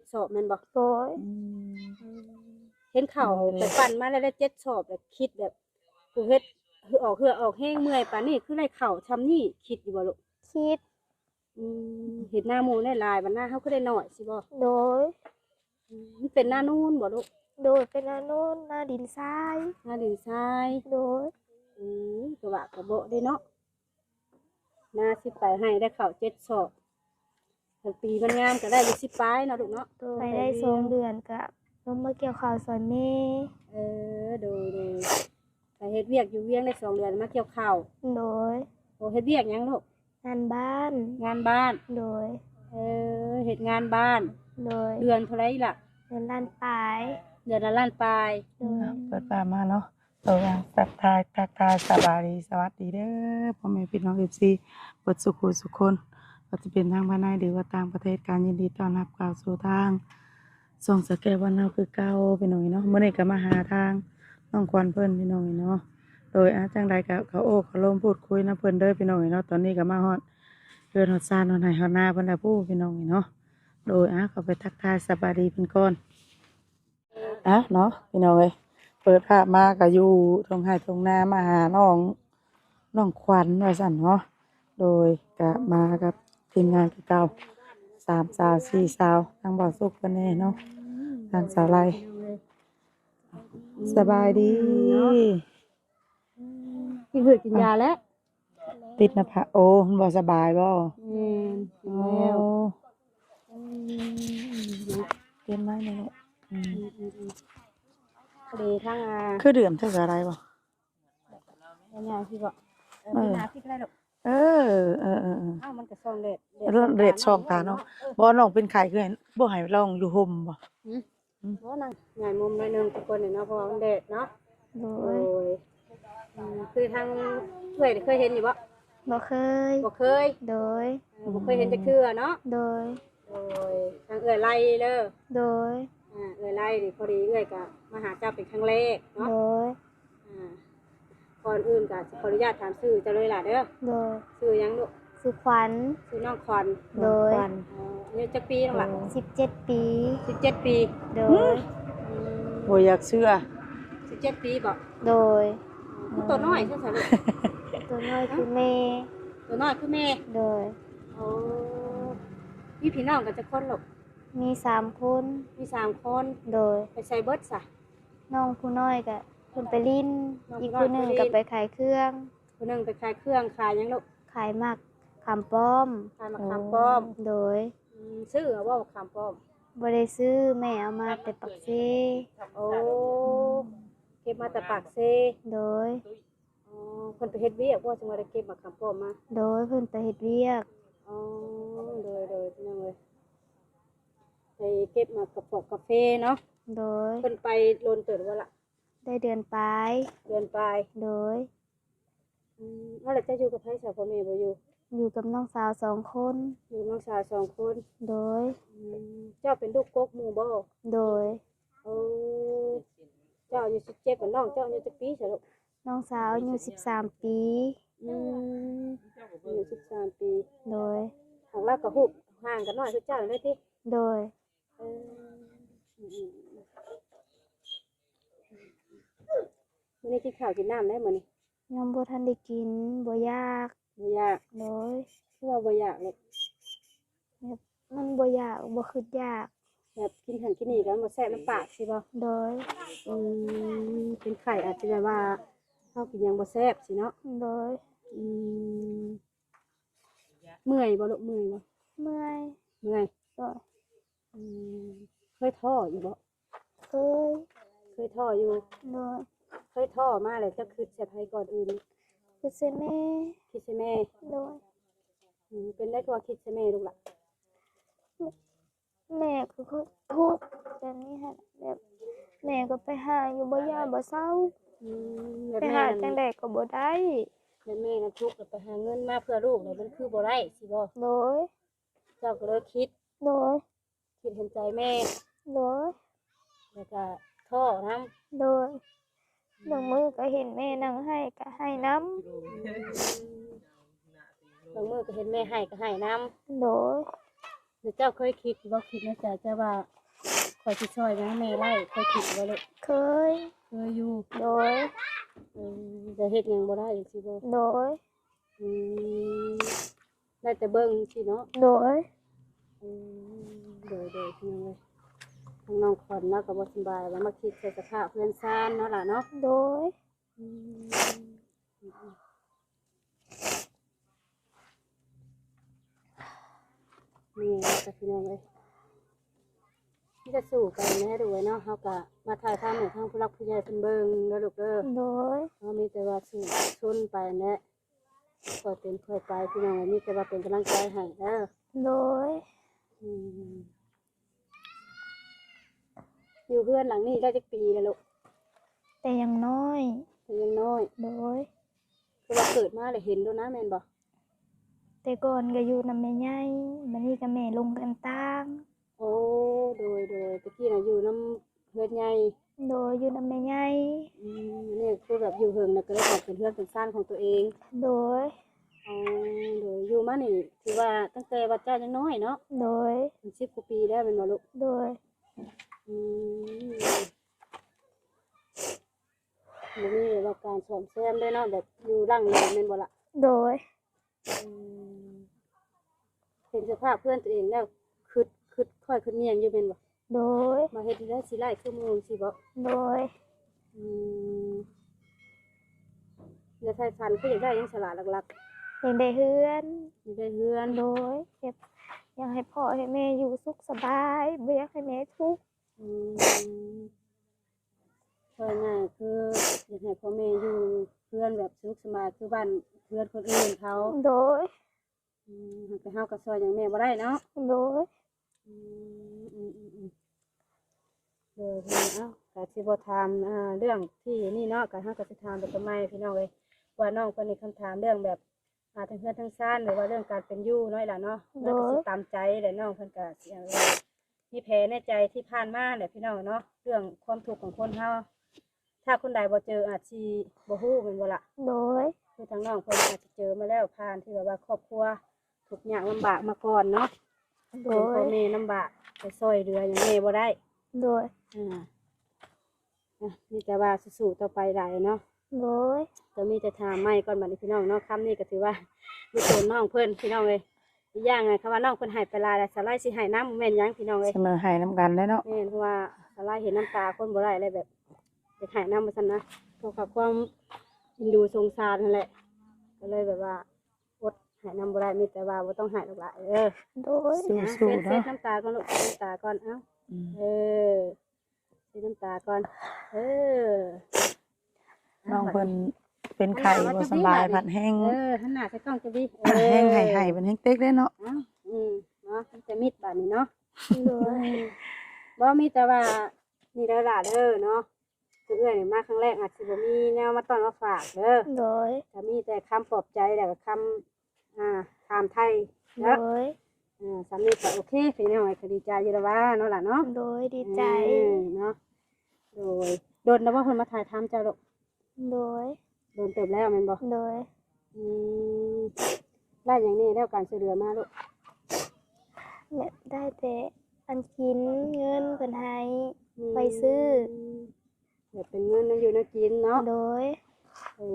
7 สอบแม่นบ่โดยเห็นเขาไปปั่นมาแล้วได้7 สอบแล้วคิดแบบผู้เฮ็ดคือออกเหือออกแห้งเมื่อยปานนี้คือได้เข้าชำนี้คิดอยู่บ่ลูก คิดเห็นหน้าหมู่ได้หลายบัดหน้าเฮาก็ได้น้อยสิบ่ โดยมันเป็นหน้านูนบ่ลูก โดยเป็นอันโน้นหน้าดินทราย หน้าดินทราย โดยกะว่าก็บ่ได้เนาะหน้าสิไปให้ได้เข้า7 สอบถ้าปีมันงามก็ได้อยู่10ปลายเนาะลูกเนาะ ไปได้2 เดือนก็ลงมาเกี่ยวข้าวสอนแม่ โดยไปเฮ็ดเวียกอยู่เวียงได้2 เดือนมาเกี่ยวข้าว โดยโอ้เฮ็ดเวียกหยังลูก งานบ้าน งานบ้าน โดยเฮ็ดงานบ้าน โดยเดือนเท่าไหร่ล่ะเงินล้านปลาย เดือนละล้านปลาย โดยเปิดป่ามาเนาะตัวอย่างทักทายสบายดีสวัสดีเด้อพ่อแม่พี่น้อง FC เปิดสุขุสุขคนว่าจะเป็นทางภายในหรือว่าต่างประเทศการยินดีต้อนรับเข้าสู่ทางส่งสแกวันเฮาคือเก่าพี่น้องเนาะมื้อนี้ก็มาหาทางน้องควันเพิ่นพี่น้องเนาะโดยจังใดก็เขาโอ้เขาลมพูดคุยนะเพิ่นเด้อพี่น้องเนาะตอนนี้ก็มาฮอดเฮือนฮอดซ่านฮอดไหฮอดนาเพิ่นแล้วผู้พี่น้องเนาะโดยเขาไปทักทายสบายดีเพิ่นก่อนเนาะพี่น้องเอ้ยเปิดภาพมาก็อยู่ตรงไห้ตรงนามาหาน้องควันว่าซั่นเนาะโดยก็มากับทีมงานคือเก่า3 สาว 4 สาวทางบ่อสุกเพิ่นแน่เนาะทางสาวไลสบายดี กินพืชกินยาแล้ว ติดหน้าผากโอ้มันบ่สบายบ่กินแล้ว เปลี่ยนไม้นี่แหละพอดีทั้งคือเดือมเท่ากับอะไรบ่ยาพี่บ่เป็นหน้าพี่ก็ได้ดอกมันก็ซ่องเด็ดเร็ดช่องตาเนาะบ่น้องเป็นไข้คือบ่ให้ลองอยู่ห่มบ่บ่นั่งงานมุมหน่อยนึงทุกคนเนาะเพราะมันเด็ดเนาะโดยคือทางเคยเห็นอยู่บ่บ่เคยบ่เคยโดยบ่เคยเห็นจักเทื่อเนาะโดยทางเอื้อยไล่เด้อโดยเอื้อยไล่นี่พอดีเอื้อยก็มาหาเจ้าเป็นครั้งแรกเนาะโดยก่อนอื่นก็ขออนุญาตถามชื่อเจ้าเลยล่ะเด้อโดยชื่อหยังลูกชื่อขวัญชื่อน้องขวัญโดยอายุจักปีน้องล่ะ17 ปี17 ปีโดยบ่อยากเชื่อ17 ปีบ่โดยตัวน้อยใช่ซั่นลูกตัวน้อยคือแม่ตัวน้อยคือแม่โดยมีพี่น้องกันจักคนลูกมี3 คนมี3 คนโดยไปใส่เบิดซะน้องผู้น้อยก็เพิ่นไปลิ้นอีกผู้นึงก็ไปขายเครื่องผู้นึงไปขายเครื่องขายหยังลูกขายมักขามป้อมขายมะขามป้อมโดยซื้อว่าขามป้อมบ่ได้ซื้อแม่เอามาแต่ปักเซเก็บมาแต่ปากเซโดยเพิ่นไปเฮ็ดเวียกว่าจังว่าได้เก็บมะขามป้อมมาโดยเพิ่นไปเฮ็ดเวียกโดยพี่น้องเอ้ยไปเก็บมากระป๋องกาแฟเนาะโดยเพิ่นไปโลนเติดว่าล่ะได้เดือนปลายโดยแล้วจะอยู่กับไผสาวพ่อแม่บ่อยู่กับน้องสาว2 คนอยู่น้องสาว2 คนโดยเจ้าเป็นลูกกกหมู่บ่โดยเจ้าอายุ17กับน้องเจ้าอายุจักปีซะลูกน้องสาวอายุ13 ปีอายุ13 ปีโดยของเราก็ฮู้ห่างกันน้อยคือเจ้าเลยติโดยมื้อนี้กินข้าวกินน้ำได้มื้อนี้ยังบ่ทันได้กินบ่อยากโดยคือว่าบ่อยากเลยแบบมันบ่อยากบ่คิดอยากแบบกินหันกินนี่ก็บ่แซ่บน้ำปากสิบ่โดยเป็นไข่อาจจะแบบว่าเฮากินหยังบ่แซ่บสิเนาะโดยเมื่อยบ่ลูกเมื่อยบ่เมื่อยโดยเคยท้ออยู่บ่เคยท้ออยู่โดยเคยท้อมาแล้วจะคิดใส่ไผก่อนอื่นคิดใส่แม่โดยเป็นได้ตัวคิดใส่แม่ลูกล่ะแม่ก็ทุกข์แบบนี้ฮะแบบแม่ก็ไปหาอยู่บ่ยามบ่เศร้าไปหาจังได๋ก็บ่ได้แม่น่ะทุกข์แล้วไปหาเงินมาเพื่อลูกแล้วมันคือบ่ได้สิบ่โดยเจ้าก็เลยคิดโดยคิดเห็นใจแม่โดยแล้วก็ท้อนำโดยบางมื้อก็เห็นแม่นั่งให้ก็ให้น้บางมื้อก็เห็นแม่ให้ก็ให้น้ำโดยเจ้าเคยคิดว่าคิดในใจว่า อยสิช่วยนะแม่ไล่เคยคิดบ่ลูก เคย เคยอยู่ โดย แต่เฮ็ดหยังบ่ได้จังซี่บ่ โดย อืมได้แต่เบิ่งสิเนาะ โดย โดยพี่น้องเอ้ยทางน้องขวัญเนาะก็บ่สำบายแล้วมาคิดใส่สภาพเพื่อนซ่านเนาะล่ะเนาะ โดย อืมนี่ก็พี่น้องเอ้ยที่จะสู่ไปแม่ดูไว้เนาะเฮาก็มาถ่ายทำให้ทางผู้รักผู้ใหญ่เพิ่นเบิ่งเด้อลูกเด้อ โดย เฮามีแต่ว่าสู่ชนไปแหละค่อยเป็นค่อยไปพี่น้องเอ้ยมีแต่ว่าเป็นกำลังใจให้เด้อ โดย อืมอยู่เพื่อนหลังนี้ได้จักปีแล้วลูก แต่ยังน้อย แต่ยังน้อย โดย คือว่าเกิดมาเลยเห็นดูนะแม่นบ่ แต่ก่อนก็อยู่นำแม่ใหญ่บัดนี้ก็แม่ลงกันต่าง โอ้โดยตะกี้น่ะอยู่น้ำเฮือนใหญ่ โดยอยู่นำแม่ใหญ่ นี่คือแบบอยู่เฮิงน่ะก็เลยออกเป็นเฮือนเป็นซ่านของตัวเอง โดย อ๋อโดยอยู่มานี่ถือว่าตั้งแต่ว่าเจ้ายังน้อยเนาะ โดย เป็น10กว่าปีแล้วแม่นบ่ลูก โดย อืมบ่มีแบบว่าการซ่อมแซมด้วยเนาะแบบอยู่ร่างเลยแม่นบ่ล่ะ โดย อืมเห็นสภาพเพื่อนตัวเองแล้วคือค่อยขึ้นเนียงอยู่เป็นบ่ โดย มาเฮ็ดได้สิไล่คือหมู่สิบ่ โดย อืมเดี๋ยวไทยพันธุ์คืออยากได้หยังฉลาดหลัก ยังได้เฮือน ๆอยากได้เฮือน โดยเก็บอยากให้พ่อให้แม่อยู่สุขสบายไม่อยากให้แม่ทุกข์ อืมค่อยง่ายคืออยากให้พ่อแม่อยู่เพื่อนแบบสนุกสบายคือบ้านเพื่อนคนอื่นเขา โดย ไปเฮาก็ซอยอย่างแม่บ่ได้เนาะ โดย อืมเพิ่นเอ้าก็สิบ่ถามเรื่องที่นี่เนาะก็เฮาก็สิถามไปทำไมพี่น้องเอ้ยว่าน้องเพิ่นนี่คำถามเรื่องแบบทั้งเพื่อนทั้งซ่านหรือว่าเรื่องการเป็นอยู่น้อยล่ะเนาะมันก็สิตามใจแหละน้องเพิ่นก็สิมีแผลในใจที่ผ่านมาแหละพี่น้องเนาะเรื่องความทุกข์ของคนเฮาถ้าคนใดบ่เจออาจสิบ่ฮู้แม่นบ่ล่ะ โดย คือทางน้องเพิ่นอาจจะเจอมาแล้วผ่านที่แบบว่าครอบครัวทุกข์ยากลำบากมาก่อนเนาะ โด เป็นพ่อย แม่ลำบากไปซอยเรืออย่างแม่บ่ได้ โดย มีแต่ว่าสู้ๆต่อไปได้เนาะ โดย ก็มีแต่ถามไม่ก่อนบัดนี้พี่น้องเนาะคำนี้ก็ถือว่ามีตัวน้องเพิ่นพี่น้องเลยอีกอย่างไงคำว่าน้องเพิ่นใหายไปลายแล้วสลายสิใหายน้ำแม่นหยังพี่น้องเลย เสมอให้น้ำกันได้เนาะ แม่นเพราะว่าสลายเห็นน้ำตาคนบ่ได้อะไรแบบจะหายน้ำมาซั่นนะเพราะกับความอินดูสงสารนั่นแหละก็เลยแบบว่าอดหายน้ำบ่ได้มีแต่ว่าบ่ต้องหายหรอกล่ะโดย สู้ เซ็ ๆ ต เนาะ น้ำตาก่อนลูกเซ็ตน้ำตาก่อนเอ้า อืม เออเซ็ตน้ำตาก่อนน้องเพิ่นเป็นไข้บ่สบายผัดแห้ง หันหน้าใส่กล้องจะดี แห้งไห้ๆเป็นแห้งเต็กได้เนาะ เอ้าเนาะมันจะมิดบาดนี้เนาะ โดย บ่มีแต่ว่านี่เด้อล่ะเด้อเนาะคือเอื้อยนี่มาครั้งแรกอาจสิบ่มีแนวมาต้อนมาฝากเด้อ โดย ก็มีแต่คำปลอบใจแล้วก็คำถามไทย โด เนาะ ย สามีก็โอเคพี่น้องก็ดีใจอยู่แล้วว่าเนาะล่ะเนาะ โดยดีใจ เนาะโดนนะว่าเพิ่นมาถ่ายทำเจ้าลูก โดย โดนเติบแล้วแม่นบ่ โดย ได้อย่างนี้แล้วการช่วยเหลือมาลูก แม่ได้แต่อันกินเงินเพิ่นให้ไปซื้อ แบบเป็นเงินนั่นอยู่นะกินเนาะ โดย โอ้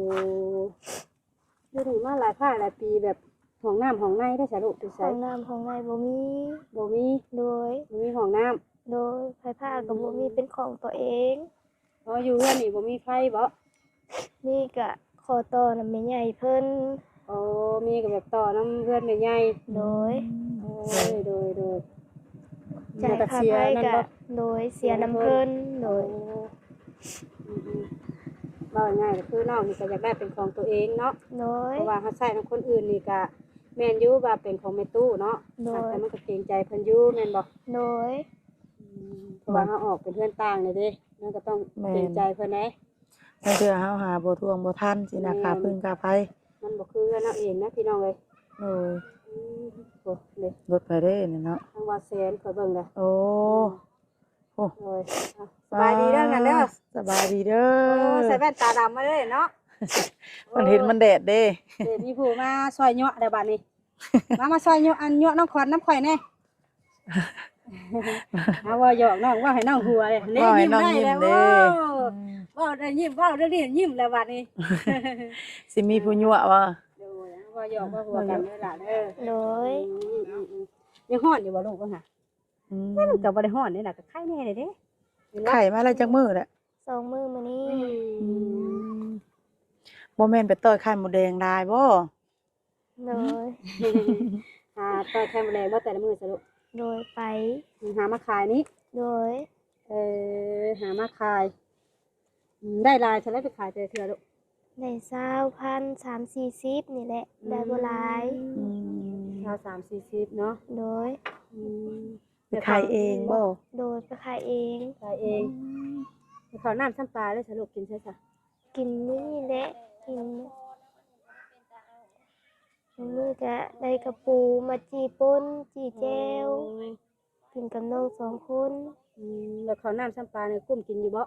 อยู่ถึงมาหลายภาคหลายปีแบบห้องน้ำห้องในได้สะลูกไป ข ใส่ องน้ำของนายบ่มี บ่มี โดย บ่มีห้องน้ โดยไฟผ้ากับบ่มีเป็นของตัวเอง ำอยู่เฮือนนี่บ่มีไฟบ่ มีกะขอต่อนำแม่ใหญ่เพิ่น โอ้มีก็แบบต่อน้ำเฮือนใหญ่ โดย โอ้ยโดย จ่ายค่าไฟ นั่น กะ บ่ โดยเสียน้ำเพิ่นโดย บ่ง่ายก็คือน้องนี่ก็อยากได้เป็นของตัวเองเนาะ โดย เพราะว่าเขาใช้ของคนอื่นนี่ก็แม่นอยู่ว่าเป็นของแม่ตู้เนาะ โดย แต่มันก็เกรงใจเพิ่นอยู่แม่นบ่ โดย เพราะว่าเขาออกเป็นเพื่อนต่างเลยเด้มันก็ต้องเกรงใจเพิ่นนะ ถ้าเทื่อเฮาหาบ่ทวงบ่ทันสินะค่าพื้นค่าไฟ มันบ่คือเราเองนะพี่น้องเอ้ย โอ้ย โอ้เลย รถไปเด้นี่เนาะ ทางว่าแสนขอยเบิ่งเลย โอ้โอ้ โอ้ยสบายดีเด้อนั่นเด้อ สบายดีเด้ ใส่ อ แว่นตาดำมาเลยเนาะ มันเห็นมันแดดเด้ เดี๋ยวมีผู้มาซอยเนาะได้บัดนี้ มาซอยเนาะอันเนาะน้องขวัญน้ำข่อยแน่ เอาว่าหยอกน้องว่าให้น้องหัวเลย ว่าให้น้องยิ้ม แล้ว เด้ ว่าได้ยิ้มว่าได้เรียนยิ้มแล้วบัดนี้ สิมีผู้ยั่วบ่ โดยว่าหยอกว่าหัวกันเด้อล่ะเด้อ โดย ยังฮ้อนอยู่บ่ลูกว่าหะ อืม มันก็บ่ได้ฮ้อนนี่น่ะก็ไข้แน่เลยเด้ ไข่มาแล้วจักมื้อแหละ 2 มื้อมานี้ บ่แม่นไปต่อยไข่หมูแดงได้บ่ โดย ต่อยไข่แมลงบ่แต่ละมื้อซะลูก โดยไป หามาขายนี่ โดย หามาขายได้ลายฉันแล้วไปขายเทื่อลูก ได้20,000 3-40นี่แหละได้บ่หลาย เรา30-40เนาะ โดย ไปขายเองบ่ โดยไปขายเอง ขายเองข้าวน้ำซ้ำปลาแล้วฉันลูกกินใช่จ้ะ กินนี่แหละกินมื้อก็ได้กระปูมาจีป่นจีแจ่วกินกับน้อง2 คน แล้วข้าวน้ำซ้ำปลาเนี่ยกุ้มกินอยู่บ่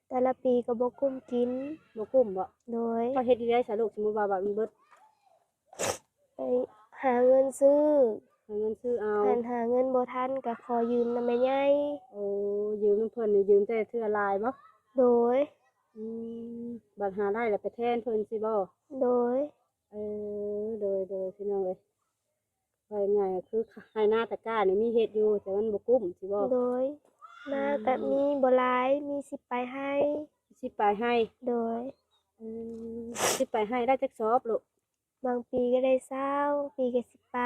แต่ละปีก็บ่กุ้มกิน บ่กุ้มบ่ โดย เขาเฮ็ดดีได้ฉันลูกสมมุติว่าแบบมันเบิด ไปหาเงินซื้อ หาเงินซื้อเอา หาเงินบ่ทันก็ขอยืมนำแม่ใหญ่ โอ้ยืมเพิ่นนี่ยืมแต่เทื่อลายบ่ โดย บัดหาได้แล้วไปแทนเพิ่นสิบ่ โดย โดยพี่น้องเอ้ยว่าง่ายๆก็คือให้หน้าตะกร้านี่มีเฮ็ดอยู่แต่มันบ่กุ้มสิบ่ โดยมาก็มีบ่หลายมีสิไปให้ สิไปให้ โดย สิไปให้ได้จักสอบลูก บางปีก็ได้20ปีก็สิไป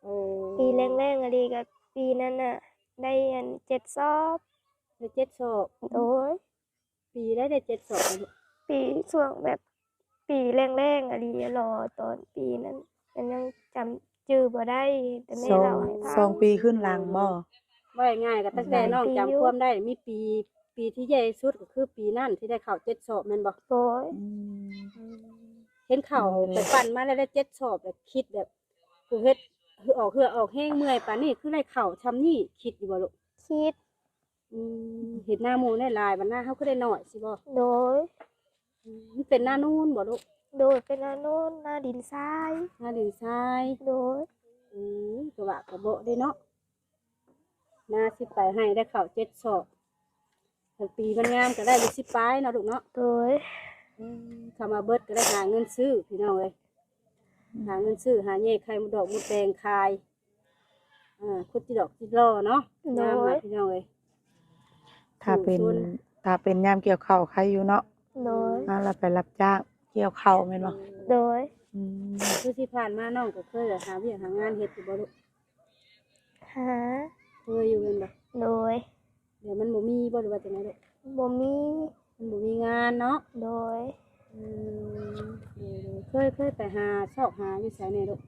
โอ้ ปีแรงๆอะดีก็ปีนั้นน่ะได้อัน7 สอบ ได้7สอบ โดย ปีได้7สอบลูก ปีช่วงแบบปีแรงๆอะดีรอตอนปีนั้นมันยังจำชื่อบ่ได้แต่แม่ สอง เล่าให้ สอ ฟั ง ง ปีขึ้นหลังบ่ ว่าง่ายๆก็ตั้งแต่น้องจำความได้มีปีที่ใหญ่สุดก็คือปีนั้นที่ได้เข้า7สอบแม่นบ่ โดย เห็นเข้าไปปั่นมาแล้วได้7สอบแบบคิดแบบผู้เฮ็ดคือออกเหือออกแห้งเมื่อยปานนี้คือได้เข้าชำนี้คิดอยู่บ่ลูก คิด เห็นหน้าหมูได้หลายบัดหน้าเฮาก็ได้น้อยสิบ่ โดย มันเป็นหน้านูนบ่ลูก โดยเป็นอาโน่นหน้าดินทราย หน้าดินทราย โดย กระบะกระโบะได้เนาะหน้าสิไปให้ได้เข้า7สอบถ้าปีมันงามก็ได้อยู่10ปลายเนาะลูกเนาะ โดย คำว่าเบิดก็ได้หาเงินซื้อพี่น้องเลยหาเงินซื้อหาเย่ไข่มดดอกมดแดงคายคุดจิดอกจิดล่อเนาะงามนะพี่น้องเลย ถ้าเป็นยามเกี่ยวข้าวใครอยู่เนาะ โดย เราไปรับจ้างเกี่ยวข้าวแม่นบ่ โดย คือที่ผ่านมาน้องก็เคยหาเวียกหางานเฮ็ดอยู่บ่ลูก หา เคยอยู่เป็นบ่ โดย เดี๋ยวมันบ่มีบ่หรือว่าจังไดลูก บ่มี มันบ่มีงานเนาะ โดย เคยไปหาชอบหาอยู่ไสแน่ลูก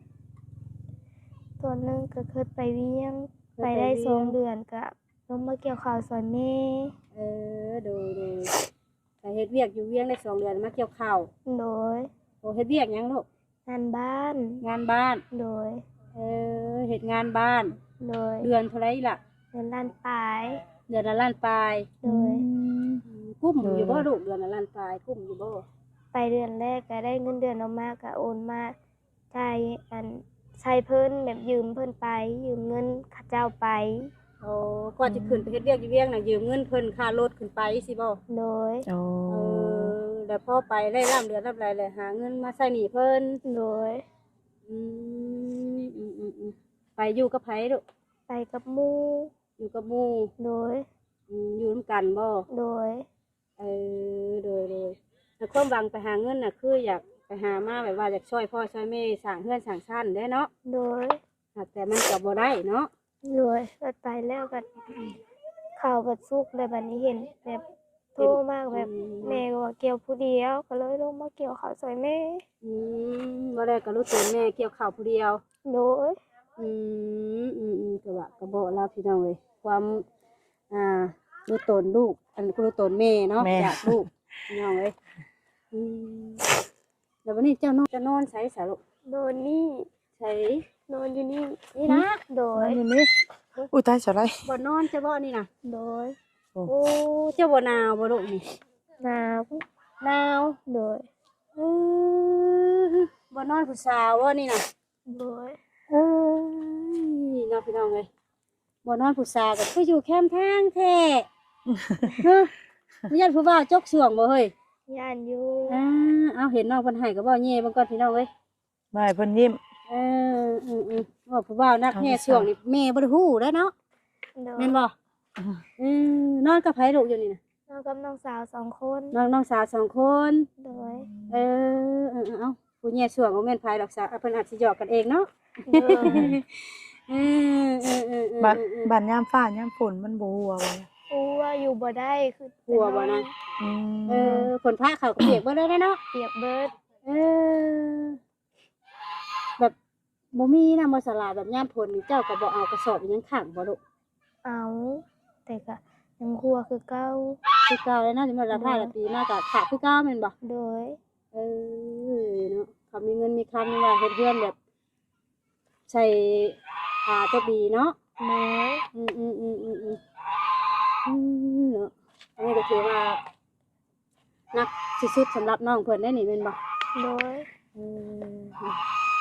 ตัวหนึงก็เคยไปเวียง เคย ไป ไป ได้ เวียง 2 เดือนก็ลงมาเกี่ยวข้าวซอยแม่ โดยไปเฮ็ดเวียกอยู่เวียงได้2 เดือนมาเกี่ยวข้าว โดย โอ้เฮ็ดเวียกหยังลูก งานบ้าน งานบ้าน โดย เฮ็ดงานบ้าน โดย เดือนเท่าไรล่ะ เงินล้านปลาย เดือนละล้านปลาย โดย กุ้มอยู่บ่ลูกเดือนละล้านปลายกุ้มอยู่บ่ ไปเดือนแรกก็ได้เงินเดือนออกมาก็โอนมาจ่ายใช้เพิ่นแบบยืมเพิ่นไปยืมเงินเขาเจ้าไป โอ้ก่อนจะขึ้นไปเฮ็ดเวียกอยู่เวียงน่ะยืมเงินเพิ่นค่ารถขึ้นไปสิบ่ โดย โอ้ แล้วพอไปได้ร่ำเดือนรับรายเลยหาเงินมาใส่หนี้เพิ่น โดย อืมไปอยู่กับไผลูก ไปกับหมู่ อยู่กับหมู่ โดย อยู่นำกันบ่ โดย โดยแล้วความหวังไปหาเงินน่ะคืออยากไปหามาแบบว่าอยากช่วยพ่อช่วยแม่สร้างเฮือนสร้างชั้นได้เนาะ โดย แต่มันก็บ่ได้เนาะ โดยก็ไปแล้วก็ข่าวบัดซุกเลยบัดนี้เห็นแบบโทรมากแบบแม่ก็ว่าเกี่ยวผู้เดียวก็เลยลงมาเกี่ยวข้าวซอยแม่ บ่ได้ก็รู้ตัวแม่เกี่ยวข้าวผู้เดียว โดย ก็ว่าก็บอกแล้วพี่น้องเลยความรู้ตนลูกอันรู้ตนแม่เนาะอยากลูกพี่น้องเลยแล้ววันนี้เจ้านอนจะนอนใช้สาลูก โดนนี่ ใช้ นอนอยู่นี่ นี่นะ โดย อันนี้อุ้ยตายสะไร บ่นอนจะบ่นี่นะ โดย โอ้เจ้าบ่หนาวบ่ลูกนี่ หนาว หนาว โดย บ่นอนผู้สาวบ่นี่นะ โดย นี่เนาะพี่น้องเลย บ่นอนผู้สาวก็คืออยู่แคมป์ทางแท้ เฮ้อบ่ยันผู้บ่าวจกช่วงบ่เฮ้ย ย่านอยู่ เอาเห็นน้องเพิ่นให้ก็บ่แย่เบิ่งก่อนพี่น้องเอ้ย บ่ให้เพิ่นยิ้ม ว่าผู้บ่าวนักแย่ช่วงนี่แม่บ่ได้ฮู้แล้วเนาะ โดย แม่นบ่นอนกับไผลูกอยู่นี่น่ะ น้องกับน้องสาว2 คน น้องสาว2 คน โดย เอาผู้แย่ช่วงบ่แม่นไผดอกสาวเพิ่นอาจสิหยอกกันเองเนาะ โดย บัดยามฟ้ายามฝนมันบ่หัวบ่ กูว่าอยู่บ่ได้คือ หัวบ่นะ อืม ฝนฟ้าเขาก็เปียกเบิดเลยเนาะ เปียกเบิด แบบบ่มีน้ำมะสลาแบบย่ามฝนนี่เจ้าก็บ่เอากระสอบอิหยังขังบ่ลูก เอาแต่ก็ยังครัวคือเก่า คือเก่าเลยเนาะสิมาละผ้าละปีมาก็ขาดคือเก่าแม่นบ่ โดย เนาะเขามีเงินมีคำนี่ว่าเฮ็ดเรือนแบบใช้เจ้าบีเนาะ โดย เนาะอันนี้ก็ถือว่านักสุดๆสำหรับน้องเพิ่นได้นี่แม่นบ่ โดย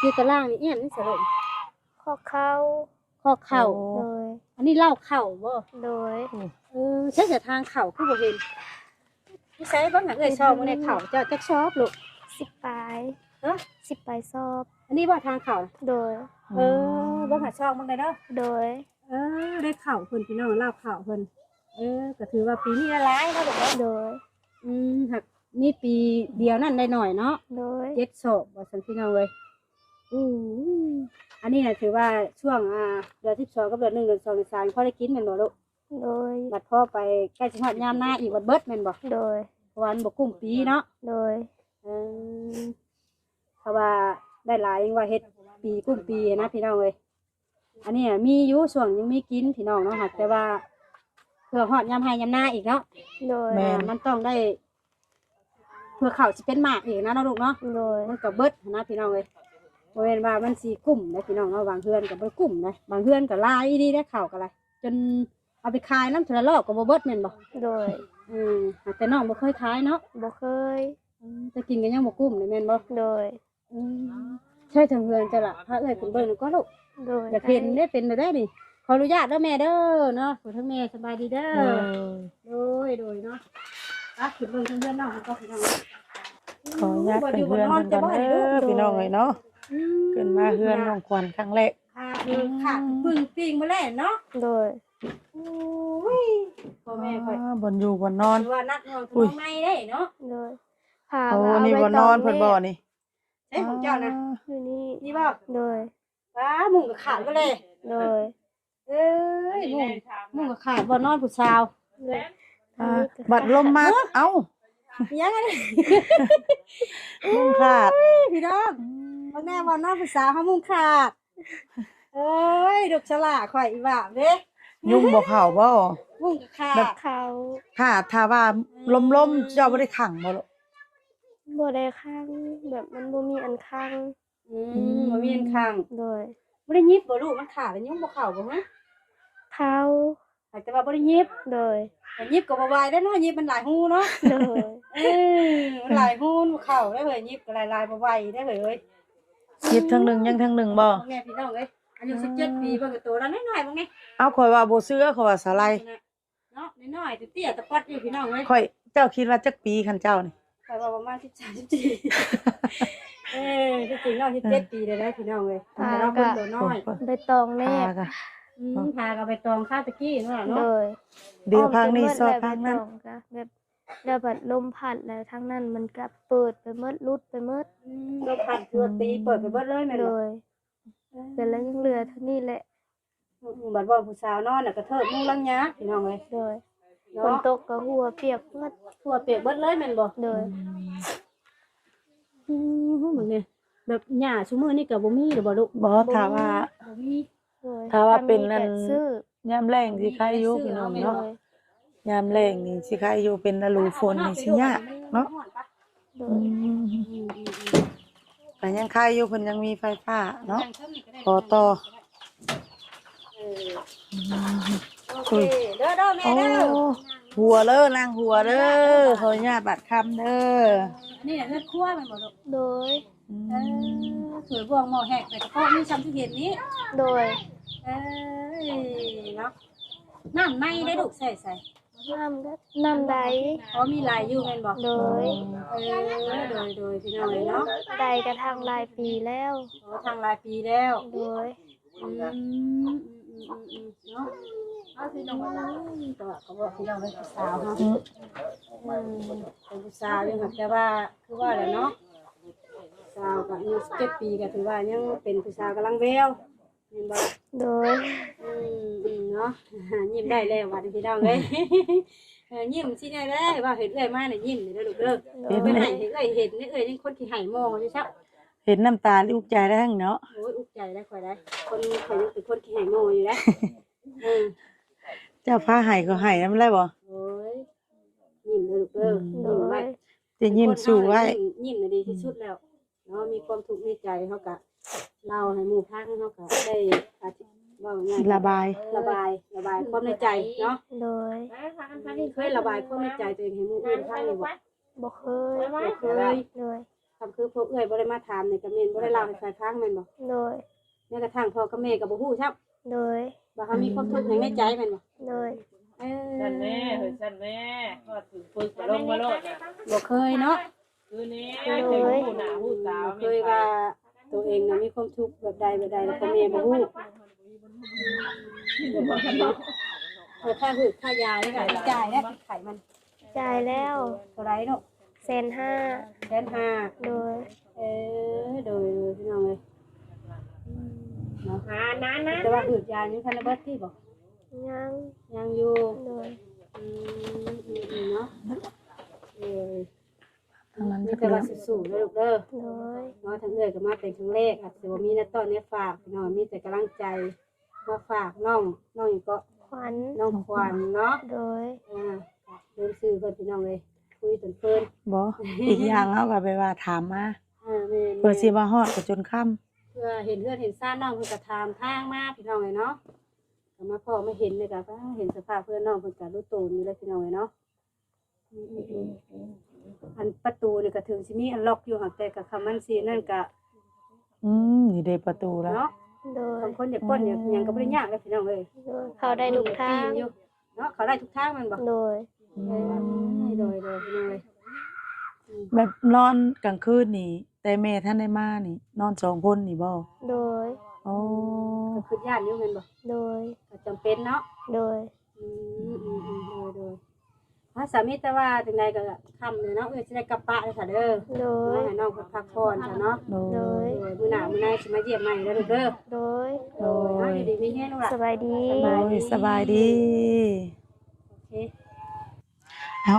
อยู่ตารางนี่เอียนนี่สรุป ข้อเข้า ข้อเข่า โดย อันนี้เล่าเข่าบ่ โดย ใช้แต่ทางเข่าคือบ่เห็นนี่ใช้บ้างหนังเอ้ยชอบมื้อในเข่าเจ้าจักชอบลูก 10 ปลาย เอ้อ 10 ปลายสอบ อันนี้บ่ทางเข่า โดย บ้างหาชอบบ้างได้เด้อ โดย ได้เข่าเพิ่นพี่น้องเล่าเข่าเพิ่นก็ถือว่าปีนี้ละหลายเนาะบอกว่า โดย หักนี่ปีเดียวนั่นได้หน่อยเนาะ โดย 7ศอกว่าซั่นพี่น้องเว้ยอันนี้น่ะถือว่าช่วงเดือน12กับเดือน1เดือน2เดือน3พอได้กินแม่นบ่ลูก โดย บัดพอไปใกล้สิฮอดยามหน้าอีกบัดเบิดแม่นบ่ โดย เพราะว่ามันบ่กุ้มปีเนาะ โดย เพราะว่าได้หลายยังว่าเฮ็ดปีกุ้มปีนะพี่น้องเอ้ยอันนี้มีอยู่ส่วนยังมีกินพี่น้องเนาะค่ะแต่ว่าเพื่อฮอดยามให้ยามหน้าอีกเนาะ โดย มันต้องได้ เพื่อเขาสิเป็นหมากอีกนะเนาะลูกเนาะ โดย มันก็เบิดนะพี่น้องเอ้ยบ่แม่นว่ามันสิกุ้มนะพี่น้องเนาะบางเฮือนก็บ่กุ้มนะบางเฮือนก็หลายดีได้ข้าวก็หลายจนเอาไปขายน้ำเทอละรอบก็บ่เบิดแม่นบ่ โดย แต่น้องบ่เคยขายเนาะ บ่เคย แต่กินก็ยังบ่กุ้มเลยแม่นบ่ โดย ใช่ทางเฮือนจ้ะล่ะพระเอ้ยขึ้นเบิ่งก็ลูก โดย อยากเห็นได้เป็นได้ดิขออนุญาตเด้อแม่เด้อเนาะขอทั้งแม่สบายดีเด้อโดยเนาะขึ้นเบิ่งทางเฮือนน้องก็พี่น้อง ขออนุญาตเป็นเพื่อนกันก่อนเด้อพี่น้องเอ้ยเนาะเกินมาเฮือนน้องขวัญครั้งแรก ค่ะปึ้งปิ้งมาแล้วเนาะ โดย พ่อแม่ค่อย บนอยู่บนนอน ว่านักนอนของในได้เนาะ โดยพา โอ้ ว่า นี่ เอา บ ไว้ น ต น อ อน นเพิ่นบ่นี่ ใช่ของเจ้านะ อยู่นี่ นี่บ่ โดย ว้ามุงก็ขาดไปเลย โดย มุงก็ขาดบ่นอนผู้สาว โดย บัดลมมาเอ้า ยังไง มุงขาด พี่น้องพ่อแม่บ่นอนผู้สาวเฮามุงขาดดอกฉลาข่อยอีว่าเด้ ยุ่งบ่เข้าบ่ มุงก็ขาด เขา ถ้าว่าลมเจ้าบ่ได้ขังบ่ลูก บ่ได้ข้างแบบมันบ่มีอันข้าง บ่มีอันข้าง โดย บ่ได้ยิบบ่ลูกมันขาดแล้วยังบ่เข้าบ่ฮะ เขา แต่ว่าบ่ได้ยิบ โดย แต่ยิบก็บ่ไหวได้เนาะยิบมันหลายหูเนาะ โดย มันหลายหูบ่เข้าได้เฮ้ยยิบก็หลายๆบ่ไหวได้เฮ้ย คิดทั้งหนึ่งยังทั้งหนึ่งบ่ แม่พี่น้องเอ้ยอายุ17ปีเบิ่งก็โตแล้วน้อยๆบ่ไง เอาข่อยว่าบ่เชื่อข่อยว่าสาไล เนาะน้อยๆเตี้ยๆตะปัดอยู่พี่น้องเอ้ย ข่อยเจ้าคิดว่าจักปีคันเจ้านี่ ข่อยว่าประมาณ13 14ที่จริงน้อง17ปีได้พี่น้องเอ้ยแต่เราเพิ่นตัวน้อย ใบตองแน พา บ กะ พากันไปตองข้าวตะกี้เนาะ โด เนาะ ย เดี๋ยวพังนี่ซอดพังนั้น แบบแล้วบัดลมพัดแล้วทั้งนั้นมันก็เปิดไปหมดรุดไปหมด เราพันคือตีเปิดไปเบิดเลยแม่น โด บ่ ยแต่แล้วยังเหลือเท่านี้แหละ บัดบ่ผู้สาวนอนน่ะกระเทิบมุงลังยาพี่น้องเอ้ย โดยฝ เนาะ นตกก็หัวเปียกหมด ทั่วเปียกเบิดเลยแม่นบ่ โดย เหมือนเนี่ยแบบหญ้าซุมื้อนี่ก็บ่มีหรือบ่ลูก บ่ถามว่า บ่มี โดย ถ้าว่าเป็นนั่น มีแต่ซื้อย ามแรงสิใครอยู่พี่น้อง โด เนาะ ย ยามแรงนี่สิใครอยู่เป็นฤดูฝนนี่สิยากเนาะ โด อื ย มแต่ยังใครอยู่เพิ่นยังมีไฟฟ้าเนาะพอต่อ โอเคเด้อแม่ โอ้ เด้อ หัวเด้อนางหัวเด้อขออนุญาตบัดคำเด้อ อันนี้เลือดคั่วแม่นบ่ลูก โดย สวยบ่วงหม้อแหกแต่ก็มีซ้ำที่เห็นนี้ โดย เอ้ยเนาะน้ำในได้ลูกใส่ น้ำก็น้ำใด เพราะมีหลายอยู่แม่นบ่ โดย โดยพี่น้องเลยเนาะ ใดกระทั่งหลายปีแล้ว โอ้ทางหลายปีแล้ว โดย เนาะก็บอกพี่น้องเป็นผู้สาวเนาะเป็นผู้สาวยังหักแต่ว่าคือว่าแหละเนาะสาวก็อายุ17 ปีก็ถือว่ายังเป็นผู้สาวกำลังแววเห็นบ่ โดย เนาะยิ้มได้แล้วว่าพี่น้องเลยยิ้มสิได้ได้ว่าเห็นเอ้ยมาเนี่ยยิ้มเด้อลูกเด้อเพิ่นให้เห็นเอ้ยเห็นนี่เอ้ยยังคนที่ให้มองอยู่ซัก เห็นน้ำตาลูกใจได้ทั้งเนาะ โอ้ยอุกใจได้ข่อยได้คนข่อยยังเป็นคนที่ให้มองอยู่นะเจ้าพาให้ก็ให้นำได้บ่ โอ้ยยิ้มเด้อลูกเด้อ โด ยิ้มไว้ ย จะยิ้มสู้ไว้ ยิ้มน่ะดีที่สุดแล้วเนาะมีความทุกข์ในใจเฮาก็เล่าให้หมู่พังเฮาก็ได้อธิว่าง่าย ระบาย ระบายความในใจเนาะ โดย เคยระบายความในใจตัวเองให้หมู่อื่นฟังนี่บ่ บ่เคย บ่เคย โดย คำคือพวกเอ้ยบ่ได้มาถามนี่ก็แม่นบ่ได้เล่าให้ใครฟังแม่นบ่ โดย แม้กระทั่งพ่อกับแม่ก็บ่ฮู้ซับ โดย ว่าเขามีความทุกข์อย่างในใจแม่นบ่ โดย ฉันแม่เฮ้ยฉันแม่ก็ถึงฝึกลงมาโลดนะ บ่เคยเนาะ คือนี้ถึงหูหนาหูสาว เคยว่าตัวเองน่ะมีความทุกข์แบบใดแล้วพ่อแม่บ่ฮู้ค่าหืดค่ายานี่ก็จ่ายแล้วไขมัน จ่ายแล้ว เท่าไหร่เนาะ 150,000 150,000 โดย โดยพี่น้องเอ้ยเนาะ นาน แต่ว่าหืดยานี่คันระเบิดที่บ่ ยัง ยังอยู่ โดย เนาะทางนั้น มี ก็ แต่ เป็น ว่าสู้ๆเด้อลูกเด้อ โดย เนาะทั้งเอ้ยก็มาเป็นครั้งแรกอาจจะบ่มีหน้าต้อนในฝากเนาะมีแต่กำลังใจมาฝากน้องหยังก็ ขวัญ น้องขวัญเนาะ โดย เดินซื้อเพิ่นพี่น้องเลยคุยจนเพิ่น บ่อีกอย่างเฮาก็ไปว่าถามมา แม่น เพื่อสิมาฮอดก็จนค่ำ เพื่อเห็นเพื่อนเห็นซ่านน้องเพิ่นก็ถามทางมาพี่น้องเลยเนาะก็มาพ่อไม่เห็นเลยก็เห็นสภาพเพื่อนน้องเพิ่นก็รู้โตนอยู่แล้วพี่น้องเลยเนาะอันประตูนี่ก็ถึงสิมีอันล็อกอยู่หั่นแต่ก็คำมันสินั่นก็ นี่ได้ประตูแล้ว เนาะ โดย บางคนอยากป้นอยากหยังก็บ่ได้ยากเลยพี่น้องเอ้ย โดยเขาได้ทุกทาง อยู่เนาะเขาได้ทุกทางแมันบ่ โดย โดยพี่น้องเลย แบบนอนกลางคืนนี่แต่แม่ท่านได้มานี่นอน2คนนี่บ่ โดย โอ้ ก็คือย่านอยู่แม่นบ่ โดย ก็จำเป็นเนาะ โดย โดยถ้าสามีแต่ว่าจังใดก็ค่ำเลยเนาะสิได้กลับปะเลยค่ะเด้อ โดย ให้น้องเพิ่นพักผ่อนค่ะเนาะ โด โด ย ย มื้อหน้ามื้อไหนสิมาเยี่ยมใหม่เด้อลูกเด้อ โดย โดย อยู่ดีมีแฮงลูกล่ะ สบายดี โอ้ยสบายดี โอเค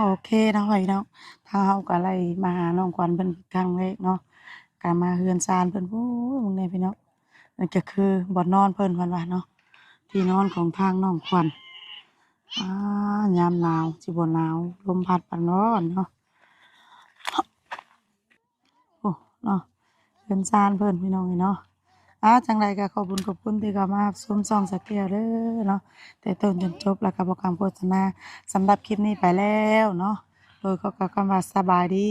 โอเคเนาะไว้เนาะถ้าเฮาก็ไล่มาหาน้องขวัญเพิ่นครั้งแรกเนาะก็มาเฮือนซานเพิ่นโอ้ยมึงได้พี่น้องนั่นก็คือบ่อนนอนเพิ่นว่าเนาะที่นอนของทางน้องขวัญยามหนาวสิบ่หนาวลมพัดปานร้อนเนาะโอ้เนาะเฮือนซานเพิ่นพี่น้องเนาะจังไดก็ขอบคุณที่เข้ามาชมช่องสักแก้วเด้อเนาะแต่ต้นจนจบแล้วก็บ่คำโฆษณาสำหรับคลิปนี้ไปแล้วเนาะโดยเขาก็คำว่าสบายดี